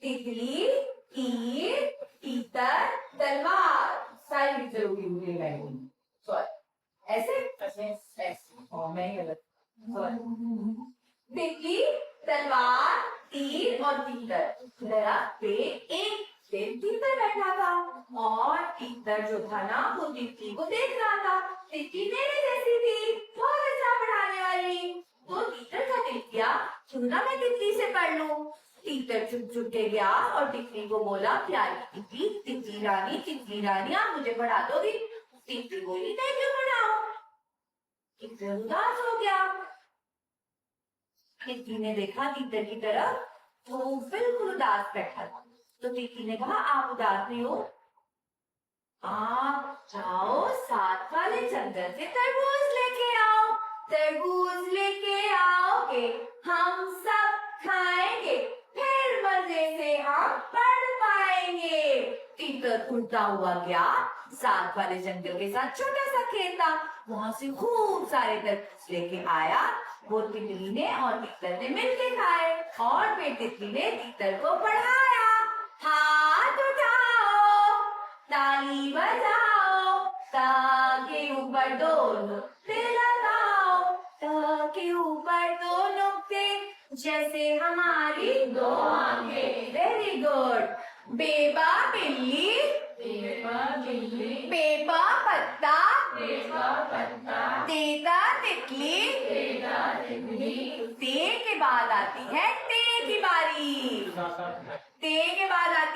तितली, तीर, तीतर, तलवार। सारी चीजें होगी मुझे लाइन सॉरी ऐसे ऐसे और मैं ही गलत तितली, तलवार, तीर और तीतर। दरख्त पे एक तीतर बैठा था और तीतर जो था ना वो तितली को देख रहा था। तितली मेरे जैसी थी, बहुत अच्छा पढ़ाने वाली। तो तीतर का दिल किया क्यों ना मैं तितली से पढ़ लूं। तीतर चुप चुप के गया और तितली को बोला, प्यारी तितली, तितली रानी आप मुझे पढ़ा दोगी? तितली बोली, मैं क्यों पढ़ाऊं? तीतर उदास हो गया। तितली ने देखा तीतर की तरफ, तो बिल्कुल उदास बैठा था। तो तितली ने कहा, आप उदास नहीं हो, आप जाओ साथ वाले जंगल से तरबूज लेके आओ। तरबूज लेके आओगे हम सब खाएंगे, फिर मजे से हम पढ़ पाएंगे। तीतर उड़ता हुआ गया। साथ वाले जंगल के साथ छोटा सा खेत था, वहां से खूब सारे तरबूज लेके आया। वो तितली ने और तीतर ने मिलके खाए और फिर तितली ने तीतर को पढ़ाया। हाथ उठाओ, ताली बजाओ, ताकि ऊपर दोनों पे लगाओ, ताकि ऊपर दोनों पे जैसे हमारी दो आंखें। Very good. बेबा बिल्ली, बेबा पत्ता, तेता तितली, ते के बाद आती है ते की बारी। ते के बाद आती